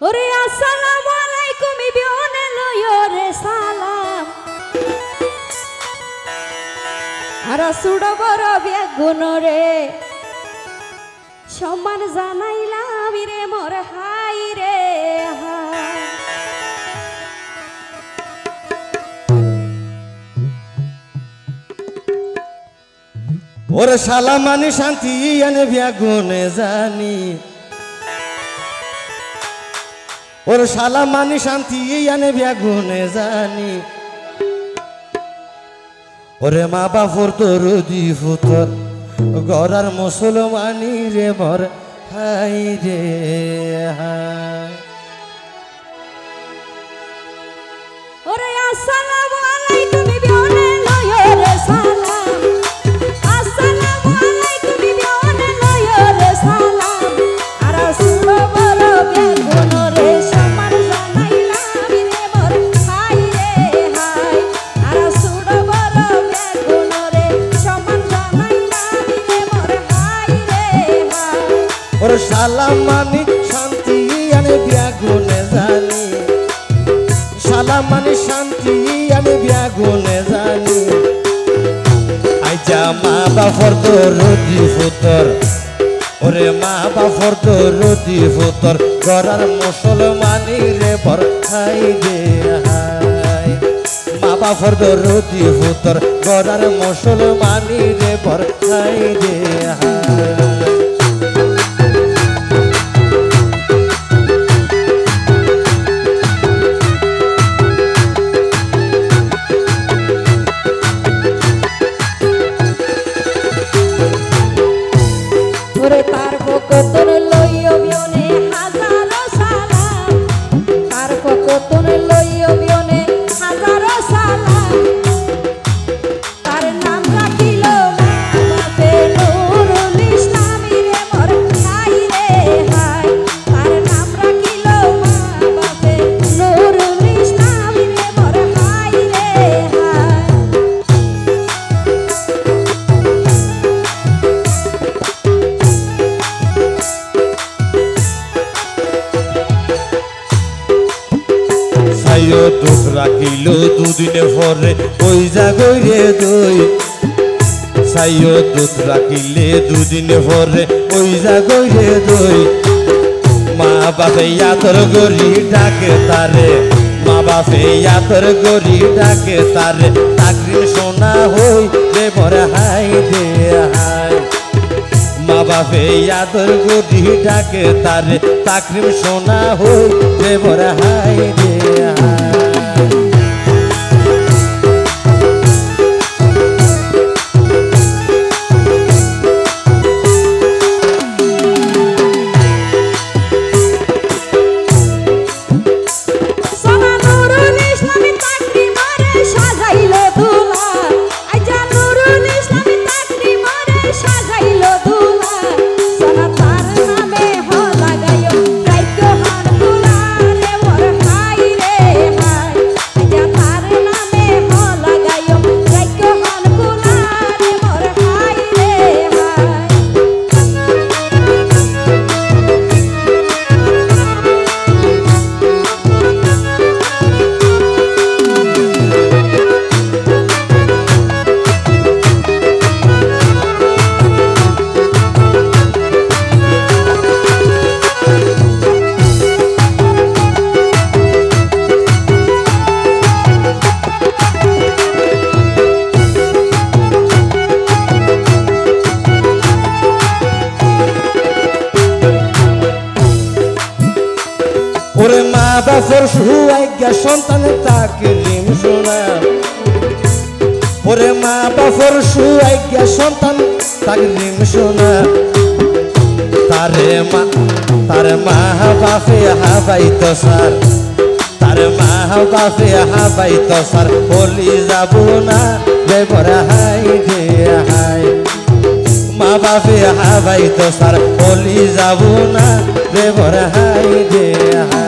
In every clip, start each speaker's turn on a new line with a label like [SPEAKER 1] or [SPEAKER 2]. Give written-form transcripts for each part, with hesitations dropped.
[SPEAKER 1] ওরে আসসালামু আলাইকুম বিয়নে লয়ো রে সালাম আর সুড় বড় বেগুন রে সম্মান জানাইলাম রে মোর হাই রে হাই।
[SPEAKER 2] ওরে শালা মানে শান্তি এনে বেগুনে জানি ওরে শালা মানে শান্তি এনে বেগুনে জানি ওরে মা বাপর তোর দি ফুতর গড়ার মুসলমানি রে মর হাই রে হাই।
[SPEAKER 1] ওরে আসসালামু আলাইকুম বিয়নে লয়ো রে সালাম আসসালামু আলাইকুম বিয়নে লয়ো রে সালাম আর সুড় বড় বেগুন রে সম্মান জানাইলাম রে মোর হাই রে হাই আর সুড় বড় বেগুন রে সম্মান জানাইলাম রে মোর হাই রে হাই।
[SPEAKER 2] ওরে শালা মানে শান্তি এনে বেগুনে জানি শালা মানে শান্তি আমি বেগুনে জানি আইজা মা বাপর তোর রুদি ফুতর ওরে মা বাপর তোর রুদি ফুতর গড়ার মুসলমানি রে বর হাই রে হাই। মা বাপর তোর রুদি ফুতর গড়ার মুসলমানি রে বর হাই রে হাই।
[SPEAKER 1] ওরে তার পকতন লইও বিয়নে হাজারো সালাম তার পকতন লইও বিয়নে হাজারো সালাম তার নাম রাখিল মা বাপে নুরুল ইসলাম রে মোর হাই রে হাই তার নাম রাখিল মা বাপে নুরুল ইসলাম রে মোর হাই রে হাই।
[SPEAKER 2] সাইও দুধ রাখিল দুদিনে পরে ওই জাগরে দই সাইও দুধ রাখিলে দুদিনে পরে ওই জাগরে দই মা বাপে ইয়াতর গরি ডাকে তারে মা বাপে ইয়াতর গরি ডাকে তারে চাকরি সোনা হই রে বরে হাই রে হাই। মা বাপে ইয়াতর গরি ডাকে তারে চাকরি সোনা হই রে বরে হাই রে হাই।
[SPEAKER 1] সোনা নুরুল ইসলামী চাকরি মারে সাজাইলো দুলা আইজা নুরুল ইসলামী চাকরি মারে সাজাইলো দুলা সোনা তার নামে হ লাগাইও রাইকো হান দুলা রে মোর হাই রে হাই আইজা তার নামে হ লাগাইও রাইকো হান দুলা রে মোর হাই রে হাই।
[SPEAKER 2] ওরে মা বাপর সুয়াইগা সন্তান তাকে রিম শোনা ওরে মা বাপর সুয়াইগা সন্তান তাকে রিম শোনা তারে মা বাপে হাবাই তো সার তারে মা বাপে হাবাই তো সার বলি যাব না রে বরে হাই রে হাই। মা বাপে হাবাই তো সার বলি যাব না রে বরে হাই রে হাই।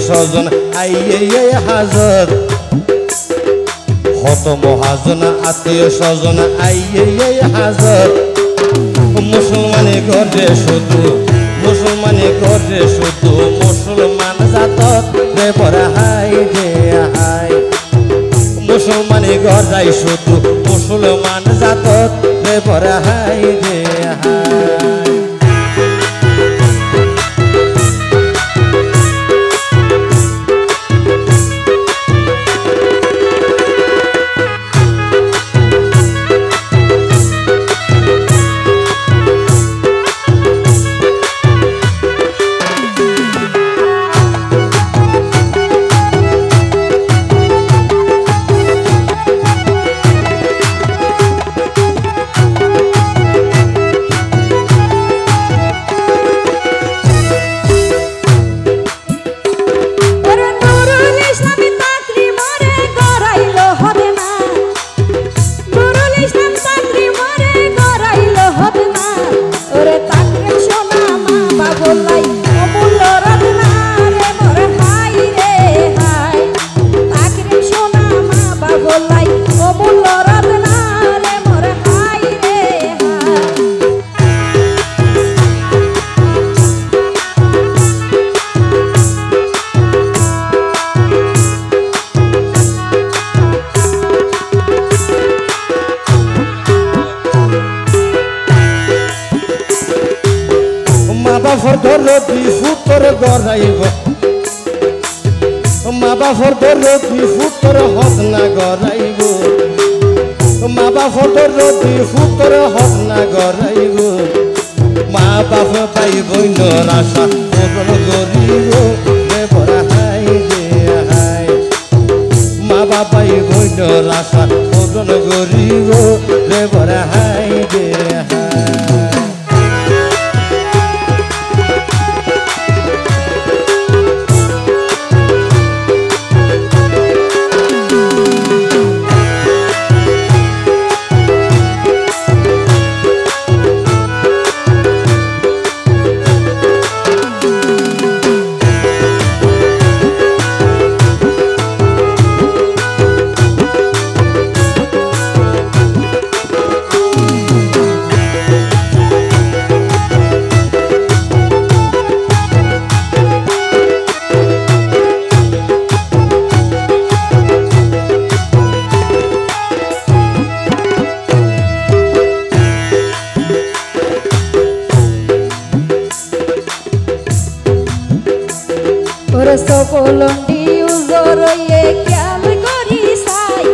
[SPEAKER 2] স্বজন আইয়ে হাজত হত মহাজন আত্মীয় স্বজন আইয়ে হাজত মুসলমানে ঘরে শুধু মুসলমানে ঘরে শুধু মুসলমান জাতত রে পরে হাই রে হাই মুসলমানে ঘর যাই শুধু মুসলমান জাতত রে পরে হাই রে হাই বাফর ধরতি ফুতর গড়াইব মা বাফর ধরতি ফুতর হদনা গড়াইব মা বাফর ধরতি ফুতর হদনা গড়াইব মা বাপ পাই বইন আশা পূরণ করিব রে বড় হাই রে হাই মা বাপাই বইন আশা পূরণ করিব রে বড় হাই রে হাই
[SPEAKER 1] সকলন্ডি উজরয়ে খেয়াল করি সাই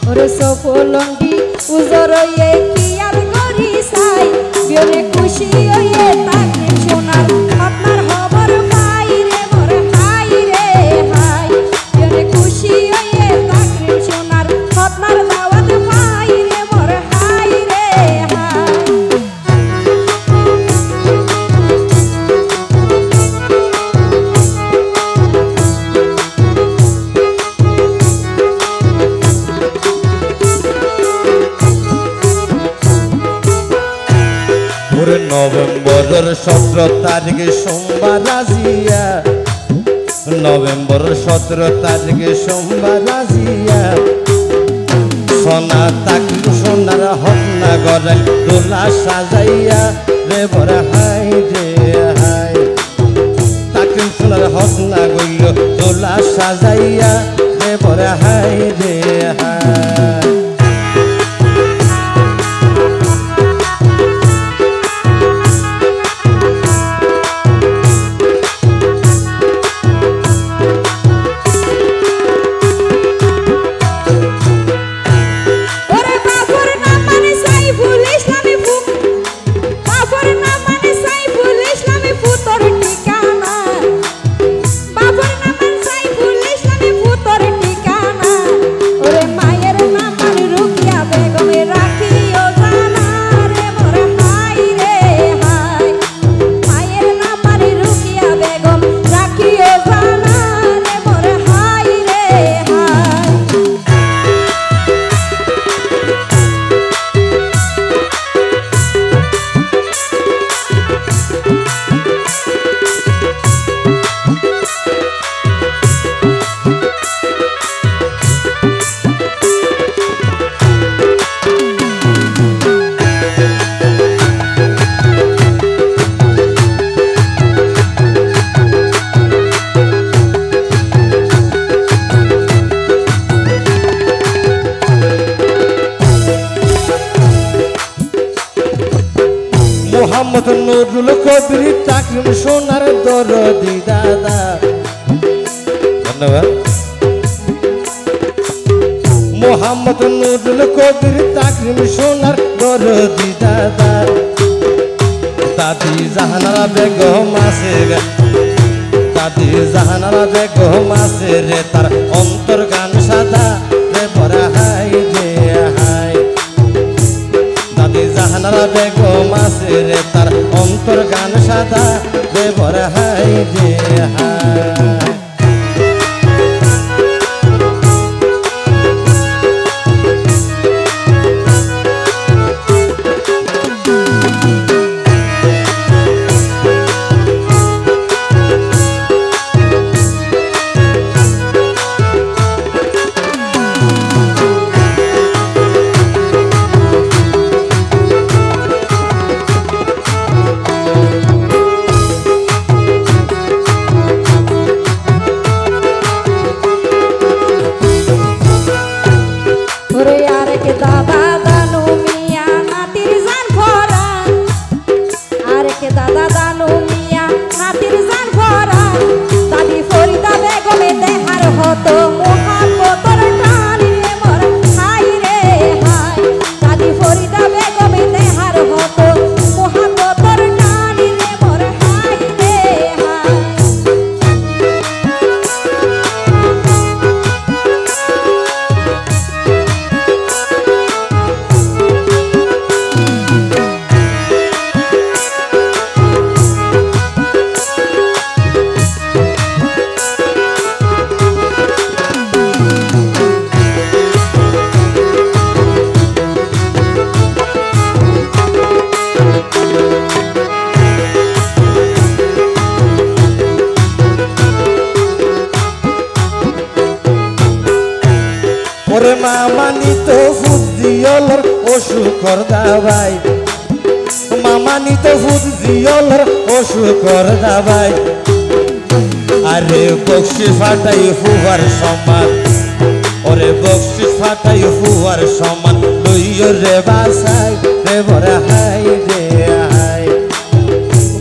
[SPEAKER 1] ওরে সকলন্ডি উজরয়ে খেয়াল করি সাই বিয়নে খুশি হয়ে তাকে সোনার আপনার খবর পাই রে মোর হাই রে হাই বিয়নে খুশি হয়ে তাকে সোনার আপনার দাওয়াত পাই রে মোর হাই রে হাই
[SPEAKER 2] নভেম্বরের 17 তারিখে সোমবার আজিয়া নভেম্বরের 17 তারিখে সোমবার আজিয়া সোনা তাকিল সোনার হন্না গড়াই দোলা সাজাইয়া রে বড় হাই রে হাই তাকিল সোনার হন্না গইল দোলা সাজাইয়া রে বড় হাই রে হাই
[SPEAKER 1] মায়ের নাম
[SPEAKER 2] মোহাম্মদ নুরুল কবির তাকরিম সোনার দরদি দাদা ধন্যবাদ মোহাম্মদ নুরুল কবির তাকরিম সোনার দরদি দাদা দাদি জাহানারা বেগম আছে দাদি জাহানারা বেগম আছে রে তার অন্তর গান সাদা রে পরা হাই রে হাই দাদি জাহানারা বেগম আছে রে তার অন্তর গান সাদা রে পরা হাই রে হাই ওরে মামানি তো ফুজিয়লর অসুখর দাবাই মামানি তো ফুজিয়লর অসুখর দাবাই আরে বকশিস ফাটাই ফুয়ার সমান ওরে বকশিস ফাটাই ফুয়ার সমান লইয় রে বাসাই রে বরে হাই রে হাই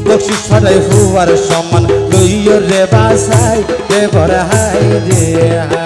[SPEAKER 2] বকশিস ফাটাই ফুয়ার সমান লইয় রে বাসাই রে বরে হাই রে হাই